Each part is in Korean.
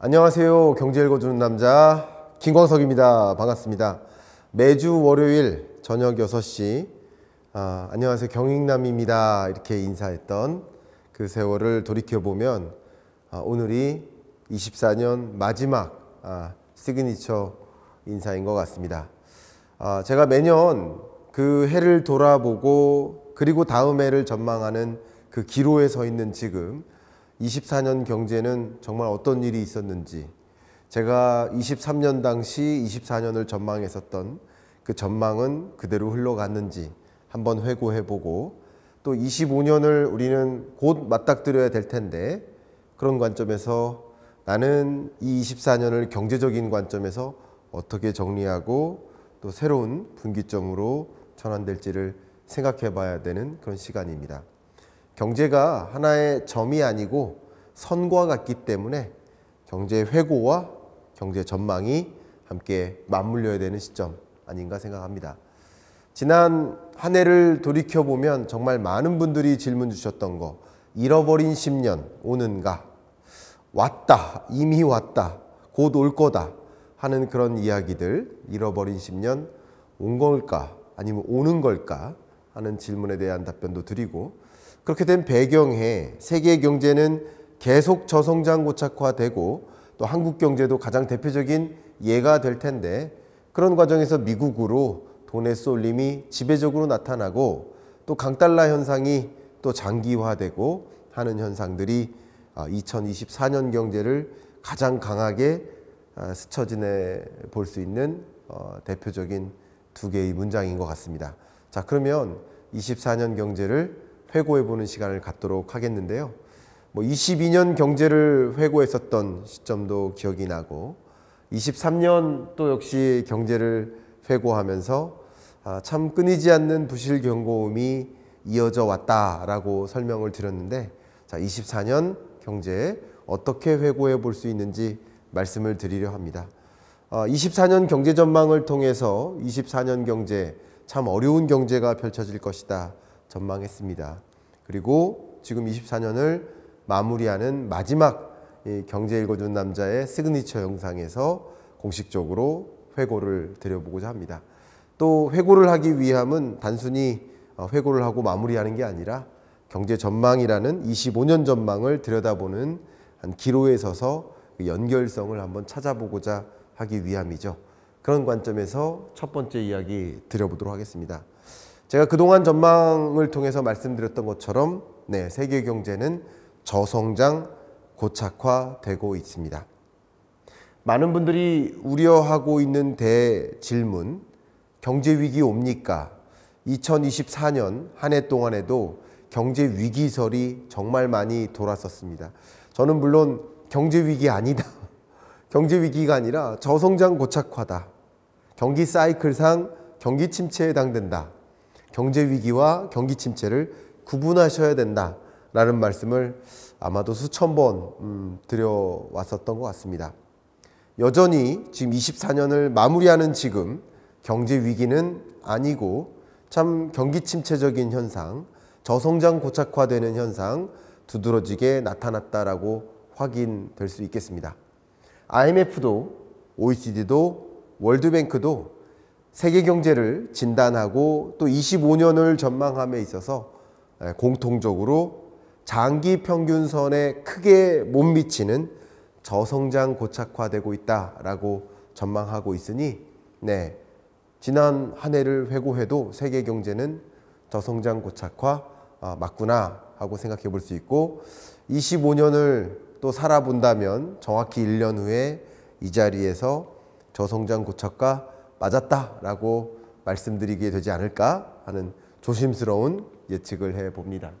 안녕하세요. 경제 읽어주는 남자 김광석입니다. 반갑습니다. 매주 월요일 저녁 6시 안녕하세요. 경익남입니다. 이렇게 인사했던 그 세월을 돌이켜보면 오늘이 24년 마지막 시그니처 인사인 것 같습니다. 제가 매년 그 해를 돌아보고 그리고 다음 해를 전망하는 그 기로에 서 있는 지금 24년 경제는 정말 어떤 일이 있었는지, 제가 23년 당시 24년을 전망했었던 그 전망은 그대로 흘러갔는지 한번 회고해보고, 또 25년을 우리는 곧 맞닥뜨려야 될 텐데 그런 관점에서 나는 이 24년을 경제적인 관점에서 어떻게 정리하고 또 새로운 분기점으로 전환될지를 생각해 봐야 되는 그런 시간입니다. 경제가 하나의 점이 아니고 선과 같기 때문에 경제 회고와 경제 전망이 함께 맞물려야 되는 시점 아닌가 생각합니다. 지난 한 해를 돌이켜보면 정말 많은 분들이 질문 주셨던 거, 잃어버린 10년 오는가, 왔다, 이미 왔다, 곧 올 거다 하는 그런 이야기들, 잃어버린 10년 온 걸까 아니면 오는 걸까 하는 질문에 대한 답변도 드리고, 그렇게 된 배경에 세계 경제는 계속 저성장 고착화되고 또 한국 경제도 가장 대표적인 예가 될 텐데, 그런 과정에서 미국으로 돈의 쏠림이 지배적으로 나타나고 또 강달러 현상이 또 장기화되고 하는 현상들이 2024년 경제를 가장 강하게 스쳐지내 볼 수 있는 대표적인 두 개의 문장인 것 같습니다. 자, 그러면 24년 경제를 회고해보는 시간을 갖도록 하겠는데요. 22년 경제를 회고했었던 시점도 기억이 나고, 23년 또 역시 경제를 회고하면서 참 끊이지 않는 부실 경고음이 이어져 왔다라고 설명을 드렸는데, 자, 24년 경제 어떻게 회고해 볼 수 있는지 말씀을 드리려 합니다. 24년 경제 전망을 통해서 24년 경제, 참 어려운 경제가 펼쳐질 것이다 전망했습니다. 그리고 지금 24년을 마무리하는 마지막 경제 읽어주는 남자의 시그니처 영상에서 공식적으로 회고를 드려보고자 합니다. 또 회고를 하기 위함은 단순히 회고를 하고 마무리하는 게 아니라 경제 전망이라는 25년 전망을 들여다보는 한 기로에 서서 그 연결성을 한번 찾아보고자 하기 위함이죠. 그런 관점에서 첫 번째 이야기 드려보도록 하겠습니다. 제가 그동안 전망을 통해서 말씀드렸던 것처럼 세계 경제는 저성장 고착화되고 있습니다. 많은 분들이 우려하고 있는 대질문, 경제 위기 옵니까? 2024년 한 해 동안에도 경제 위기설이 정말 많이 돌았었습니다. 저는 물론 경제 위기 아니다, 경제 위기가 아니라 저성장 고착화다, 경기 사이클상 경기 침체에 해당된다, 경제 위기와 경기 침체를 구분하셔야 된다라는 말씀을 아마도 수천 번 드려왔었던 것 같습니다. 여전히 지금 24년을 마무리하는 지금 경제 위기는 아니고 참 경기 침체적인 현상, 저성장 고착화되는 현상 두드러지게 나타났다라고 확인될 수 있겠습니다. IMF도 OECD도 월드뱅크도 세계 경제를 진단하고 또 25년을 전망함에 있어서 공통적으로 장기 평균선에 크게 못 미치는 저성장 고착화되고 있다라고 전망하고 있으니, 지난 한 해를 회고해도 세계 경제는 저성장 고착화 맞구나 하고 생각해 볼 수 있고, 25년을 또 살아본다면 정확히 1년 후에 이 자리에서 저성장 고착화 맞았다라고 말씀드리게 되지 않을까 하는 조심스러운 예측을 해봅니다.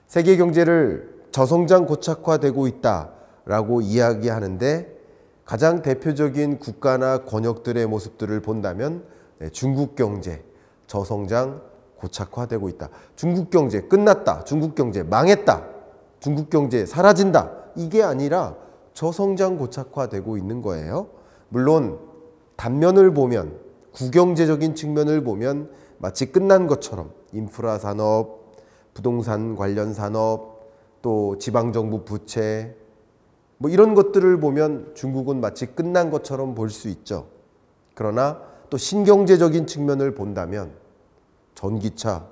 세계 경제를 저성장 고착화되고 있다라고 이야기하는데 가장 대표적인 국가나 권역들의 모습들을 본다면 중국 경제 저성장 고착화되고 있다. 중국 경제 끝났다. 중국 경제 망했다. 중국 경제 사라진다. 이게 아니라 저성장 고착화되고 있는 거예요. 물론 단면을 보면, 구경제적인 측면을 보면 마치 끝난 것처럼 인프라 산업, 부동산 관련 산업, 또 지방정부 부채, 뭐 이런 것들을 보면 중국은 마치 끝난 것처럼 볼 수 있죠. 그러나 또 신경제적인 측면을 본다면 전기차,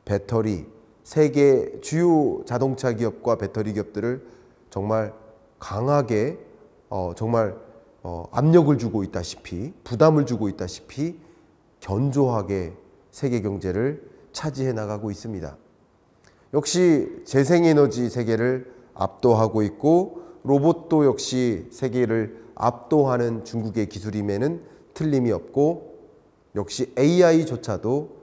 배터리, 세계 주요 자동차 기업과 배터리 기업들을 정말 강하게 압력을 주고 있다시피, 부담을 주고 있다시피 견조하게 세계 경제를 차지해 나가고 있습니다. 역시 재생에너지 세계를 압도하고 있고 로봇도 역시 세계를 압도하는 중국의 기술임에는 틀림이 없고, 역시 AI조차도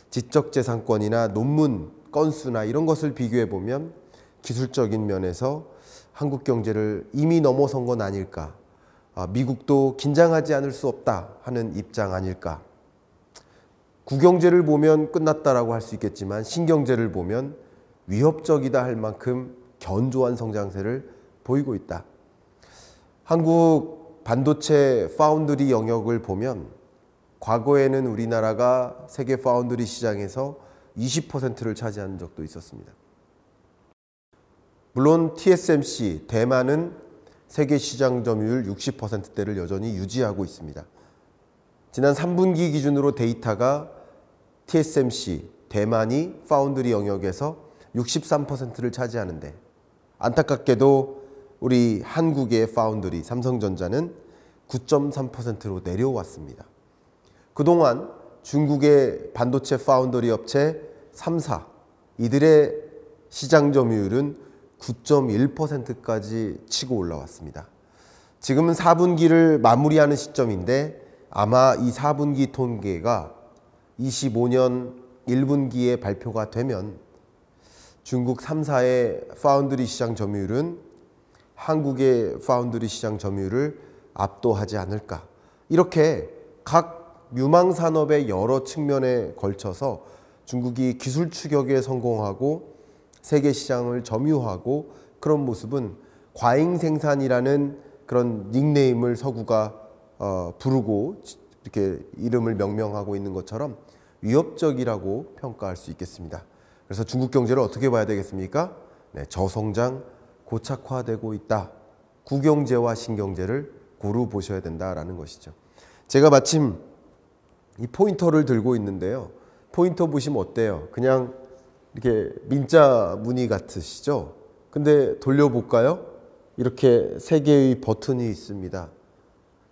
지적재산권이나 논문 건수나 이런 것을 비교해 보면 기술적인 면에서 한국 경제를 이미 넘어선 건 아닐까, 미국도 긴장하지 않을 수 없다 하는 입장 아닐까. 구경제를 보면 끝났다라고 할 수 있겠지만 신경제를 보면 위협적이다 할 만큼 견조한 성장세를 보이고 있다. 한국 반도체 파운드리 영역을 보면 과거에는 우리나라가 세계 파운드리 시장에서 20%를 차지한 적도 있었습니다. 물론 TSMC, 대만은 세계 시장 점유율 60%대를 여전히 유지하고 있습니다. 지난 3분기 기준으로 데이터가 TSMC, 대만이 파운드리 영역에서 63%를 차지하는데, 안타깝게도 우리 한국의 파운드리, 삼성전자는 9.3%로 내려왔습니다. 그동안 중국의 반도체 파운드리 업체 3사, 이들의 시장 점유율은 9.1%까지 치고 올라왔습니다. 지금은 4분기를 마무리하는 시점인데 아마 이 4분기 통계가 25년 1분기에 발표가 되면 중국 3사의 파운드리 시장 점유율은 한국의 파운드리 시장 점유율을 압도하지 않을까. 이렇게 각 유망산업의 여러 측면에 걸쳐서 중국이 기술 추격에 성공하고 세계 시장을 점유하고, 그런 모습은 과잉 생산이라는 그런 닉네임을 서구가 부르고 이렇게 이름을 명명하고 있는 것처럼 위협적이라고 평가할 수 있겠습니다. 그래서 중국 경제를 어떻게 봐야 되겠습니까? 네, 저성장, 고착화되고 있다. 구경제와 신경제를 고루 보셔야 된다라는 것이죠. 제가 마침 이 포인터를 들고 있는데요. 포인터 보시면 어때요? 그냥 이렇게 민자 무늬 같으시죠? 근데 돌려볼까요? 이렇게 세 개의 버튼이 있습니다.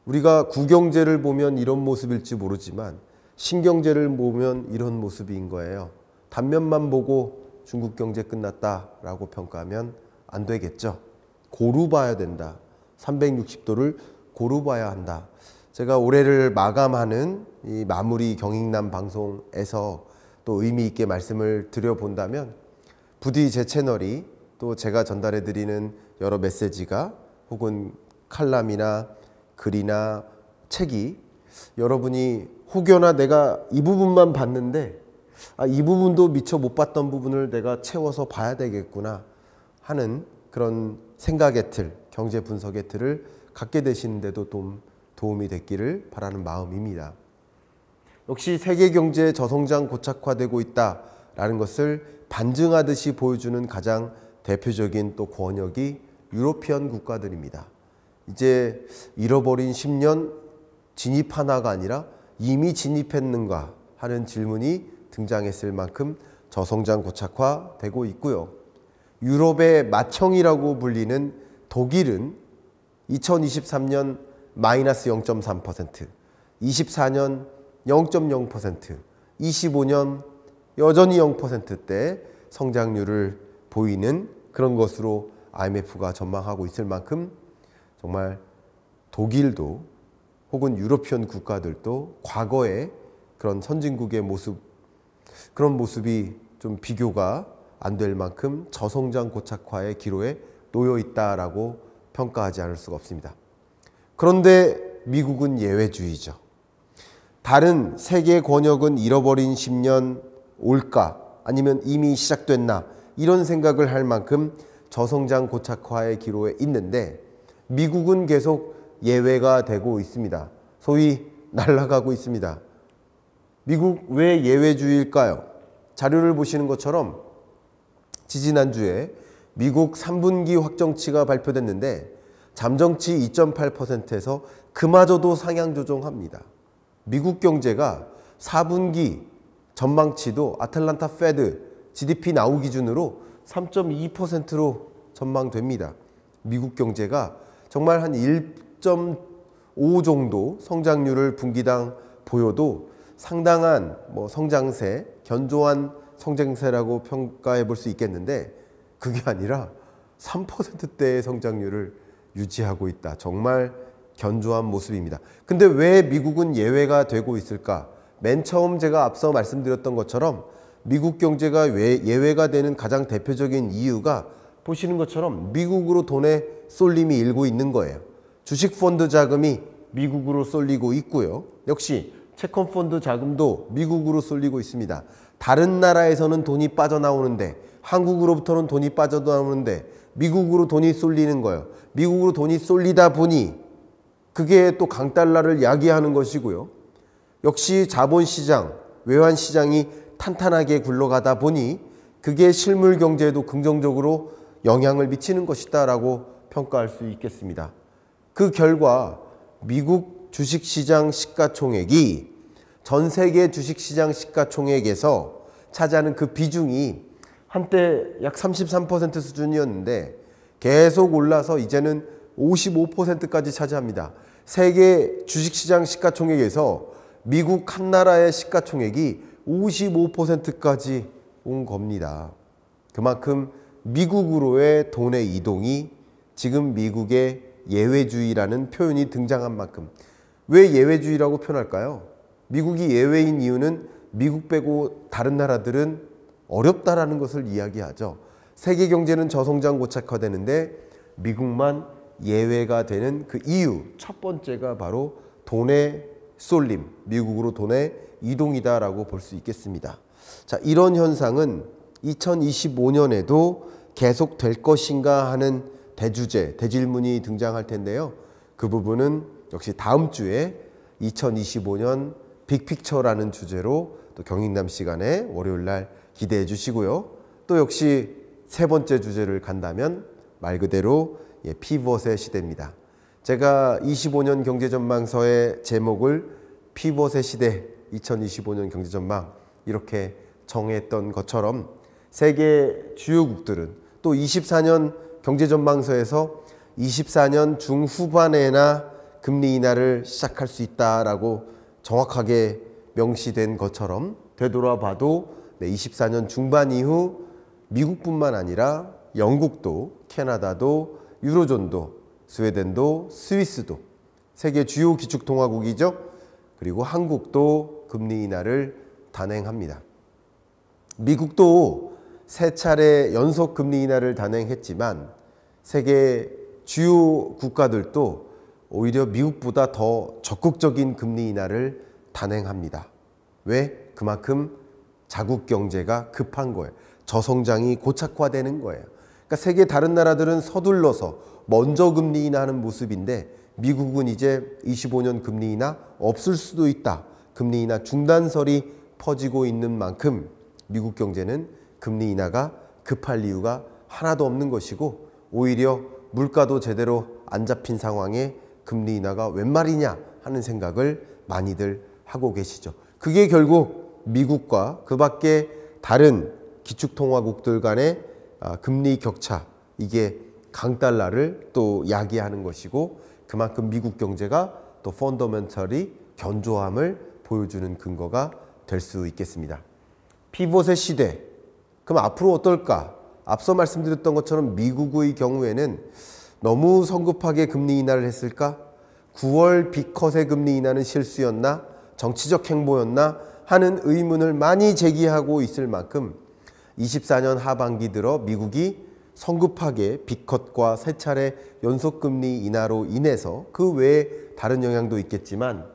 우리가 구경제를 보면 이런 모습일지 모르지만 신경제를 보면 이런 모습인 거예요. 단면만 보고 중국 경제 끝났다라고 평가하면 안 되겠죠. 고루 봐야 된다. 360도를 고루 봐야 한다. 제가 올해를 마감하는 이 마무리 경익남 방송에서 또 의미 있게 말씀을 드려본다면, 부디 제 채널이 또 제가 전달해 드리는 여러 메시지가 혹은 칼럼이나 글이나 책이 여러분이 혹여나 내가 이 부분만 봤는데 이 부분도 미처 못 봤던 부분을 내가 채워서 봐야 되겠구나 하는 그런 생각의 틀, 경제 분석의 틀을 갖게 되시는데도 도움이 됐기를 바라는 마음입니다. 역시 세계 경제 저성장 고착화되고 있다라는 것을 반증하듯이 보여주는 가장 대표적인 또 권역이 유로피언 국가들입니다. 이제 잃어버린 10년 진입하나가 아니라 이미 진입했는가 하는 질문이 등장했을 만큼 저성장 고착화되고 있고요. 유럽의 맏형이라고 불리는 독일은 2023년 마이너스 0.3%, 24년 0.0%, 25년 여전히 0%대 성장률을 보이는 그런 것으로 IMF가 전망하고 있을 만큼 정말 독일도 혹은 유로피언 국가들도 과거의 그런 선진국의 모습, 그런 모습이 좀 비교가 안 될 만큼 저성장 고착화의 기로에 놓여 있다라고 평가하지 않을 수가 없습니다. 그런데 미국은 예외주의죠. 다른 세계 권역은 잃어버린 10년 올까 아니면 이미 시작됐나 이런 생각을 할 만큼 저성장 고착화의 기로에 있는데, 미국은 계속 예외가 되고 있습니다. 소위 날아가고 있습니다. 미국 왜 예외주의일까요? 자료를 보시는 것처럼 지지난주에 미국 3분기 확정치가 발표됐는데 잠정치 2.8%에서 그마저도 상향 조정합니다. 미국 경제가 4분기 전망치도 아틀란타 페드 GDP 나우 기준으로 3.2%로 전망됩니다. 미국 경제가 정말 한 1.5 정도 성장률을 분기당 보여도 상당한 성장세, 견조한 성장세라고 평가해 볼 수 있겠는데 그게 아니라 3%대의 성장률을 유지하고 있다. 정말 견조한 모습입니다. 근데 왜 미국은 예외가 되고 있을까? 맨 처음 제가 앞서 말씀드렸던 것처럼 미국 경제가 예외가 되는 가장 대표적인 이유가 보시는 것처럼 미국으로 돈의 쏠림이 일고 있는 거예요. 주식펀드 자금이 미국으로 쏠리고 있고요. 역시 채권펀드 자금도 미국으로 쏠리고 있습니다. 다른 나라에서는 돈이 빠져나오는데 한국으로부터는 돈이 빠져나오는데 미국으로 돈이 쏠리는 거예요. 미국으로 돈이 쏠리다 보니 그게 또 강달러를 야기하는 것이고요. 역시 자본시장, 외환시장이 탄탄하게 굴러가다 보니 그게 실물 경제에도 긍정적으로 영향을 미치는 것이다 라고 평가할 수 있겠습니다. 그 결과 미국 주식시장 시가총액이 전 세계 주식시장 시가총액에서 차지하는 그 비중이 한때 약 33% 수준이었는데 계속 올라서 이제는 55%까지 차지합니다. 세계 주식시장 시가총액에서 미국 한 나라의 시가총액이 55%까지 온 겁니다. 그만큼 미국으로의 돈의 이동이 지금 미국의 예외주의라는 표현이 등장한 만큼 왜 예외주의라고 표현할까요? 미국이 예외인 이유는 미국 빼고 다른 나라들은 어렵다라는 것을 이야기하죠. 세계 경제는 저성장 고착화되는데 미국만 예외가 되는 그 이유 첫 번째가 바로 돈의 쏠림, 미국으로 돈의 이동이다라고 볼 수 있겠습니다. 자, 이런 현상은 2025년에도 계속될 것인가 하는 대주제, 대질문이 등장할 텐데요. 그 부분은 역시 다음 주에 2025년 빅픽처라는 주제로 또 경익남 시간에 월요일 날 기대해 주시고요. 또 역시 세 번째 주제를 간다면 말 그대로 피벗의 시대입니다. 제가 25년 경제전망서의 제목을 피벗의 시대 2025년 경제전망 이렇게 정했던 것처럼 세계 주요국들은 또 24년 경제전망서에서 24년 중후반에나 금리 인하를 시작할 수 있다라고 정확하게 명시된 것처럼 되돌아봐도 24년 중반 이후 미국뿐만 아니라 영국도, 캐나다도, 유로존도, 스웨덴도, 스위스도 세계 주요 기축통화국이죠. 그리고 한국도 금리 인하를 단행합니다. 미국도 세 차례 연속 금리 인하를 단행했지만 세계 주요 국가들도 오히려 미국보다 더 적극적인 금리 인하를 단행합니다. 왜? 그만큼 자국 경제가 급한 거예요. 저성장이 고착화되는 거예요. 그러니까 세계 다른 나라들은 서둘러서 먼저 금리 인하하는 모습인데 미국은 이제 25년 금리 인하 없을 수도 있다. 금리 인하 중단설이 퍼지고 있는 만큼 미국 경제는 금리 인하가 급할 이유가 하나도 없는 것이고 오히려 물가도 제대로 안 잡힌 상황에 금리 인하가 웬 말이냐 하는 생각을 많이들 하고 계시죠. 그게 결국 미국과 그 밖에 다른 기축통화국들 간의 금리 격차, 이게 강달러를 또 야기하는 것이고 그만큼 미국 경제가 또 펀더멘털이 견조함을 보여주는 근거가 될 수 있겠습니다. 피벗의 시대, 그럼 앞으로 어떨까? 앞서 말씀드렸던 것처럼 미국의 경우에는 너무 성급하게 금리 인하를 했을까? 9월 빅컷의 금리 인하는 실수였나? 정치적 행보였나? 하는 의문을 많이 제기하고 있을 만큼 24년 하반기 들어 미국이 성급하게 빅컷과 세 차례 연속금리 인하로 인해서 그 외에 다른 영향도 있겠지만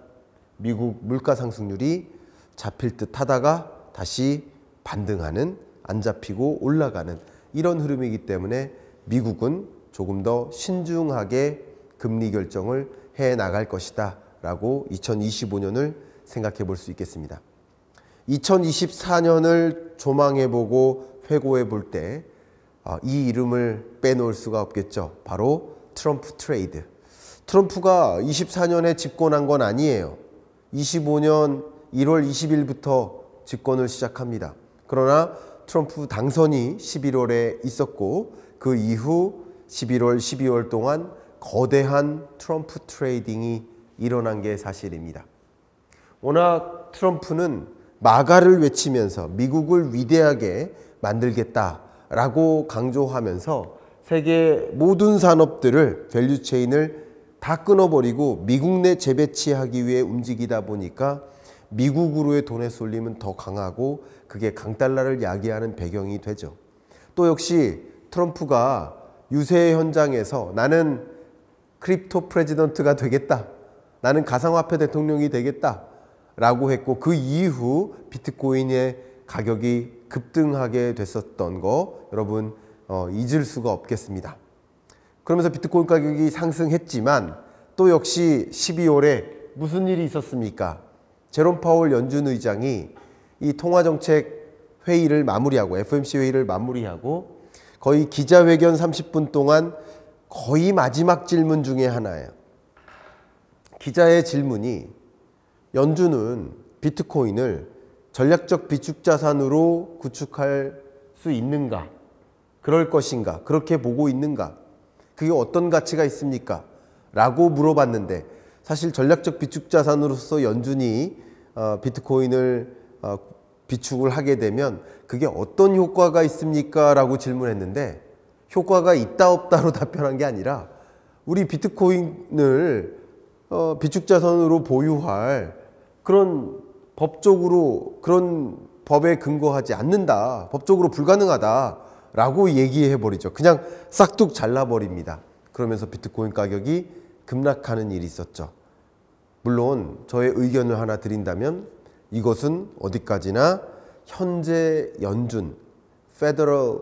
미국 물가 상승률이 잡힐 듯 하다가 다시 반등하는, 안 잡히고 올라가는 이런 흐름이기 때문에 미국은 조금 더 신중하게 금리 결정을 해 나갈 것이다 라고 2025년을 생각해 볼 수 있겠습니다. 2024년을 조망해 보고 회고해 볼 때 이 이름을 빼놓을 수가 없겠죠. 바로 트럼프 트레이드. 트럼프가 24년에 집권한 건 아니에요. 25년 1월 20일부터 집권을 시작합니다. 그러나 트럼프 당선이 11월에 있었고 그 이후 11월, 12월 동안 거대한 트럼프 트레이딩이 일어난 게 사실입니다. 워낙 트럼프는 마가를 외치면서 미국을 위대하게 만들겠다라고 강조하면서 세계 모든 산업들을 밸류체인을 다 끊어버리고 미국 내 재배치하기 위해 움직이다 보니까 미국으로의 돈의 쏠림은 더 강하고 그게 강달러를 야기하는 배경이 되죠. 또 역시 트럼프가 유세 현장에서 나는 크립토 프레지던트가 되겠다. 나는 가상화폐 대통령이 되겠다. 라고 했고 그 이후 비트코인의 가격이 급등하게 됐었던 거 여러분 잊을 수가 없겠습니다. 그러면서 비트코인 가격이 상승했지만 또 역시 12월에 무슨 일이 있었습니까? 제롬 파월 연준 의장이 이 통화정책 회의를 마무리하고 FOMC 회의를 마무리하고 거의 기자회견 30분 동안 거의 마지막 질문 중에 하나예요. 기자의 질문이 연준은 비트코인을 전략적 비축자산으로 구축할 수 있는가? 그럴 것인가? 그렇게 보고 있는가? 그게 어떤 가치가 있습니까? 라고 물어봤는데 사실 전략적 비축자산으로서 연준이 비트코인을 비축을 하게 되면 그게 어떤 효과가 있습니까? 라고 질문했는데 효과가 있다 없다로 답변한 게 아니라 우리 비트코인을 비축자산으로 보유할 그런 법적으로 그런 법에 근거하지 않는다. 법적으로 불가능하다라고 얘기해 버리죠. 그냥 싹둑 잘라버립니다. 그러면서 비트코인 가격이 급락하는 일이 있었죠. 물론 저의 의견을 하나 드린다면 이것은 어디까지나 현재 연준 Federal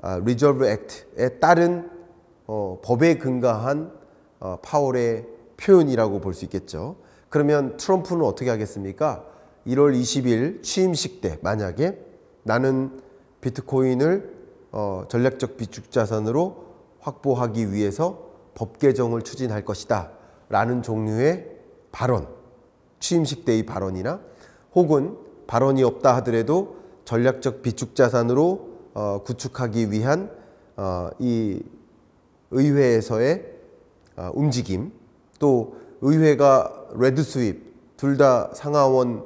Reserve Act에 따른 법에 근거한 파월의 표현이라고 볼 수 있겠죠. 그러면 트럼프는 어떻게 하겠습니까? 1월 20일 취임식 때 만약에 나는 비트코인을 전략적 비축자산으로 확보하기 위해서 법 개정을 추진할 것이다 라는 종류의 발언, 취임식 때의 발언이나 혹은 발언이 없다 하더라도 전략적 비축자산으로 구축하기 위한 이 의회에서의 움직임, 또 의회가 레드 스윕 둘 다 상하원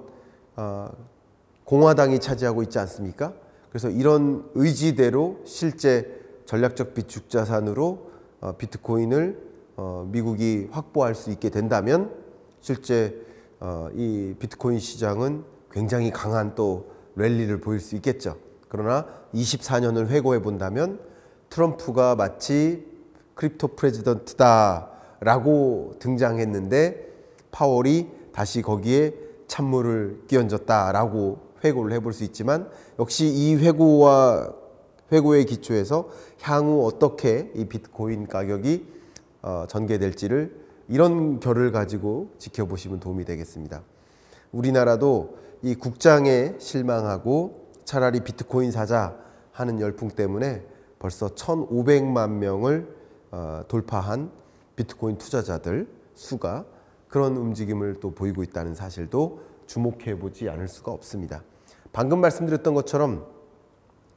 공화당이 차지하고 있지 않습니까? 그래서 이런 의지대로 실제 전략적 비축자산으로 비트코인을 미국이 확보할 수 있게 된다면 실제 이 비트코인 시장은 굉장히 강한 또 랠리를 보일 수 있겠죠. 그러나 24년을 회고해 본다면 트럼프가 마치 크립토 프레지던트다 라고 등장했는데 파월이 다시 거기에 찬물을 끼얹었다 라고 회고를 해볼 수 있지만 역시 이 회고의 기초에서 향후 어떻게 이 비트코인 가격이 전개될지를 이런 결을 가지고 지켜보시면 도움이 되겠습니다. 우리나라도 이 국장에 실망하고 차라리 비트코인 사자 하는 열풍 때문에 벌써 1,500만 명을 돌파한 비트코인 투자자들 수가 그런 움직임을 또 보이고 있다는 사실도 주목해 보지 않을 수가 없습니다. 방금 말씀드렸던 것처럼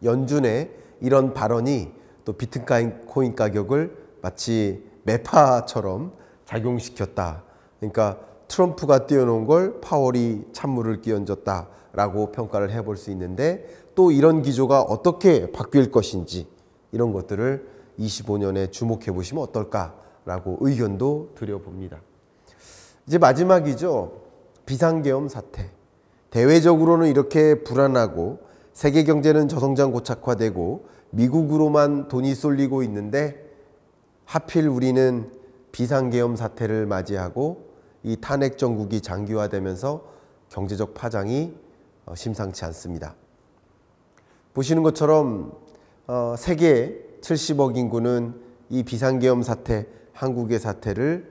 연준의 이런 발언이 또 비트코인 가격을 마치 매파처럼 작용시켰다. 그러니까 트럼프가 띄워놓은 걸 파월이 찬물을 끼얹었다라고 평가를 해볼 수 있는데 또 이런 기조가 어떻게 바뀔 것인지 이런 것들을 25년에 주목해 보시면 어떨까라고 의견도 드려봅니다. 이제 마지막이죠. 비상계엄 사태. 대외적으로는 이렇게 불안하고 세계 경제는 저성장 고착화되고 미국으로만 돈이 쏠리고 있는데 하필 우리는 비상계엄 사태를 맞이하고 이 탄핵 정국이 장기화되면서 경제적 파장이 심상치 않습니다. 보시는 것처럼 세계 70억 인구는 이 비상계엄 사태, 한국의 사태를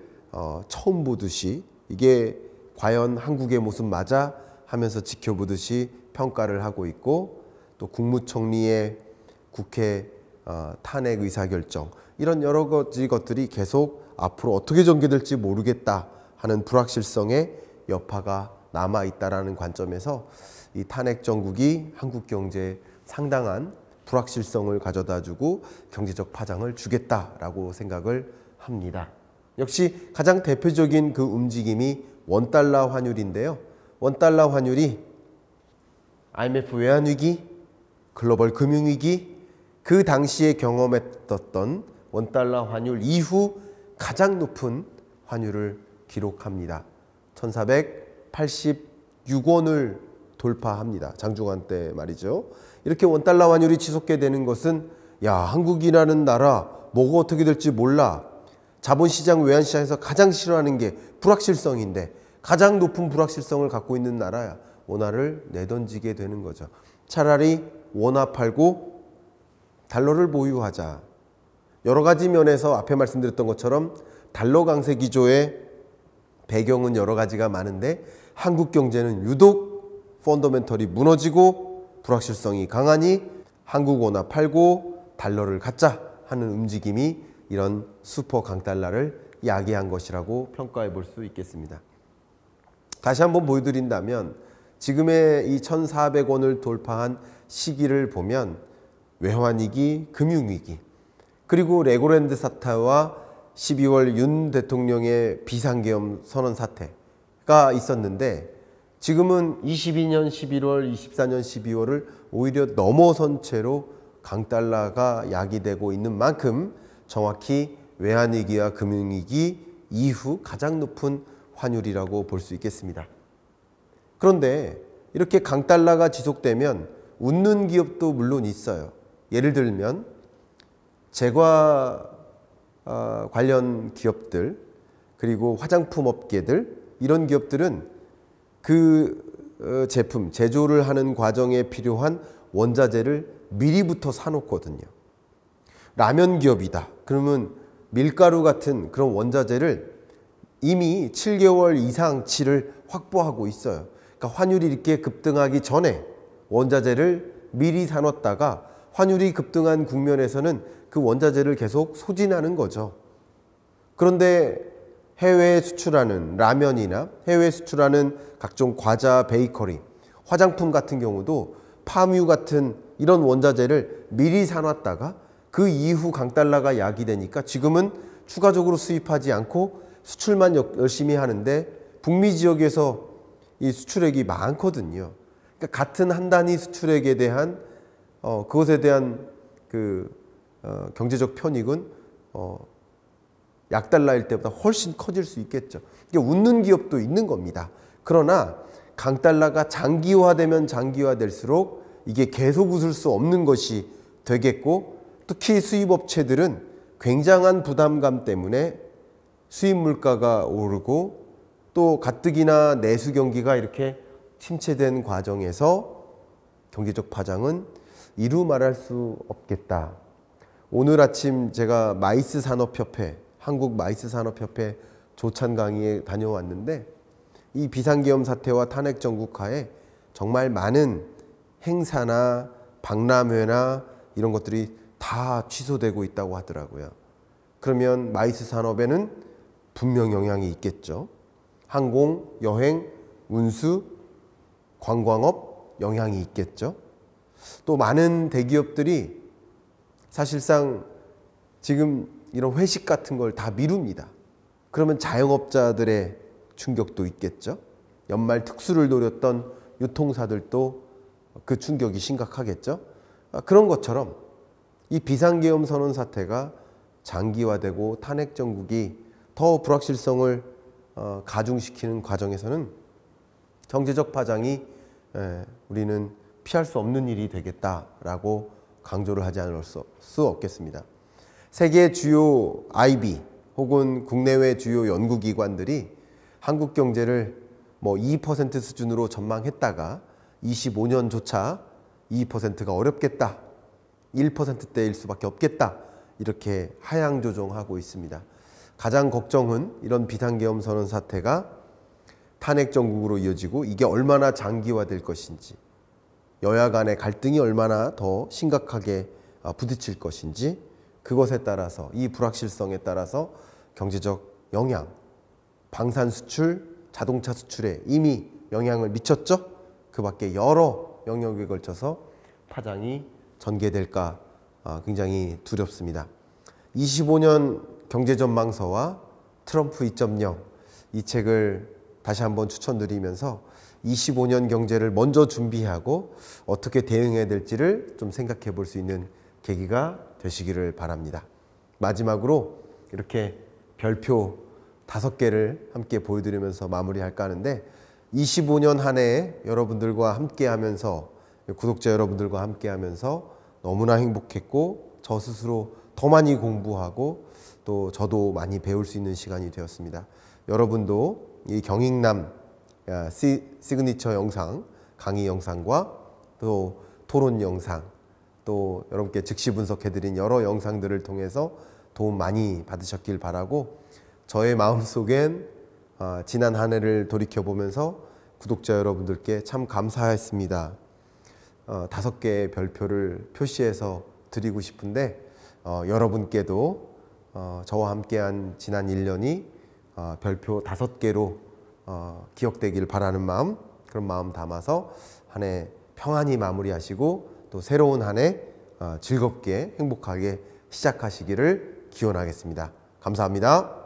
처음 보듯이 이게 과연 한국의 모습 맞아 하면서 지켜보듯이 평가를 하고 있고 또 국무총리의 국회 탄핵 의사결정 이런 여러 가지 것들이 계속 앞으로 어떻게 전개될지 모르겠다 하는 불확실성의 여파가 남아있다라는 관점에서 이 탄핵 정국이 한국 경제에 상당한 불확실성을 가져다주고 경제적 파장을 주겠다라고 생각을 합니다. 역시 가장 대표적인 그 움직임이 원달러 환율인데요. 원달러 환율이 IMF 외환위기, 글로벌 금융위기, 그 당시에 경험했던 원달러 환율 이후 가장 높은 환율을 기록합니다. 1486원을 돌파합니다. 장중환 때 말이죠. 이렇게 원달러 환율이 지속게 되는 것은 야, 한국이라는 나라 뭐가 어떻게 될지 몰라. 자본시장, 외환시장에서 가장 싫어하는 게 불확실성인데 가장 높은 불확실성을 갖고 있는 나라야. 원화를 내던지게 되는 거죠. 차라리 원화 팔고 달러를 보유하자. 여러 가지 면에서 앞에 말씀드렸던 것처럼 달러 강세 기조의 배경은 여러 가지가 많은데 한국 경제는 유독 펀더멘털이 무너지고 불확실성이 강하니 한국 원화 팔고 달러를 갖자 하는 움직임이 이런 슈퍼 강달러를 야기한 것이라고 평가해 볼 수 있겠습니다. 다시 한번 보여드린다면 지금의 이 1,400원을 돌파한 시기를 보면 외환위기, 금융위기, 그리고 레고랜드 사태와 12월 윤 대통령의 비상계엄 선언 사태가 있었는데 지금은 22년 11월, 24년 12월을 오히려 넘어선 채로 강달러가 야기되고 있는 만큼 정확히 외환위기와 금융위기 이후 가장 높은 환율이라고 볼 수 있겠습니다. 그런데 이렇게 강달러가 지속되면 웃는 기업도 물론 있어요. 예를 들면 제과 관련 기업들 그리고 화장품 업계들 이런 기업들은 그 제품 제조를 하는 과정에 필요한 원자재를 미리부터 사놓거든요. 라면 기업이다. 그러면 밀가루 같은 그런 원자재를 이미 7개월 이상치를 확보하고 있어요. 그러니까 환율이 이렇게 급등하기 전에 원자재를 미리 사놓다가 환율이 급등한 국면에서는 그 원자재를 계속 소진하는 거죠. 그런데 해외에 수출하는 라면이나 해외에 수출하는 각종 과자, 베이커리, 화장품 같은 경우도 팜유 같은 이런 원자재를 미리 사놨다가 그 이후 강달러가 야기되니까 지금은 추가적으로 수입하지 않고 수출만 열심히 하는데 북미 지역에서 이 수출액이 많거든요. 그러니까 같은 한 단위 수출액에 대한 그것에 대한 경제적 편익은 약달러일 때보다 훨씬 커질 수 있겠죠. 그러니까 웃는 기업도 있는 겁니다. 그러나 강달러가 장기화되면 장기화될수록 이게 계속 웃을 수 없는 것이 되겠고 특히 수입업체들은 굉장한 부담감 때문에 수입 물가가 오르고 또 가뜩이나 내수 경기가 이렇게 침체된 과정에서 경제적 파장은 이루 말할 수 없겠다. 오늘 아침 제가 마이스 산업협회, 한국 마이스 산업협회 조찬 강의에 다녀왔는데 이 비상계엄 사태와 탄핵 정국하에 정말 많은 행사나 박람회나 이런 것들이 다 취소되고 있다고 하더라고요. 그러면 마이스 산업에는 분명 영향이 있겠죠. 항공, 여행, 운수, 관광업 영향이 있겠죠. 또 많은 대기업들이 사실상 지금 이런 회식 같은 걸 다 미룹니다. 그러면 자영업자들의 충격도 있겠죠. 연말 특수를 노렸던 유통사들도 그 충격이 심각하겠죠. 그런 것처럼 이 비상계엄 선언 사태가 장기화되고 탄핵 정국이 더 불확실성을 가중시키는 과정에서는 경제적 파장이 우리는 피할 수 없는 일이 되겠다라고 강조를 하지 않을 수 없겠습니다. 세계 주요 IB 혹은 국내외 주요 연구기관들이 한국 경제를 뭐 2% 수준으로 전망했다가 25년조차 2%가 어렵겠다. 1%대일 수밖에 없겠다. 이렇게 하향 조정하고 있습니다. 가장 걱정은 이런 비상계엄 선언 사태가 탄핵 정국으로 이어지고 이게 얼마나 장기화될 것인지 여야 간의 갈등이 얼마나 더 심각하게 부딪힐 것인지, 그것에 따라서, 이 불확실성에 따라서 경제적 영향, 방산 수출, 자동차 수출에 이미 영향을 미쳤죠. 그 밖에 여러 영역에 걸쳐서 파장이 전개될까 굉장히 두렵습니다. 25년 경제전망서와 트럼프 2.0, 이 책을 다시 한번 추천드리면서 25년 경제를 먼저 준비하고 어떻게 대응해야 될지를 좀 생각해 볼 수 있는 계기가 되시기를 바랍니다. 마지막으로 이렇게 별표 5개를 함께 보여드리면서 마무리할까 하는데, 25년 한 해 여러분들과 함께 하면서, 구독자 여러분들과 함께 하면서 너무나 행복했고, 저 스스로 더 많이 공부하고 또 저도 많이 배울 수 있는 시간이 되었습니다. 여러분도 이 경익남 시그니처 영상, 강의 영상과 또 토론 영상, 또 여러분께 즉시 분석해드린 여러 영상들을 통해서 도움 많이 받으셨길 바라고, 저의 마음속엔 지난 한 해를 돌이켜보면서 구독자 여러분들께 참 감사했습니다. 5개의 별표를 표시해서 드리고 싶은데, 여러분께도 저와 함께한 지난 1년이 별표 5개로 기억되길 바라는 마음, 그런 마음 담아서 한 해 평안히 마무리하시고 또 새로운 한 해 즐겁게 행복하게 시작하시기를 기원하겠습니다. 감사합니다.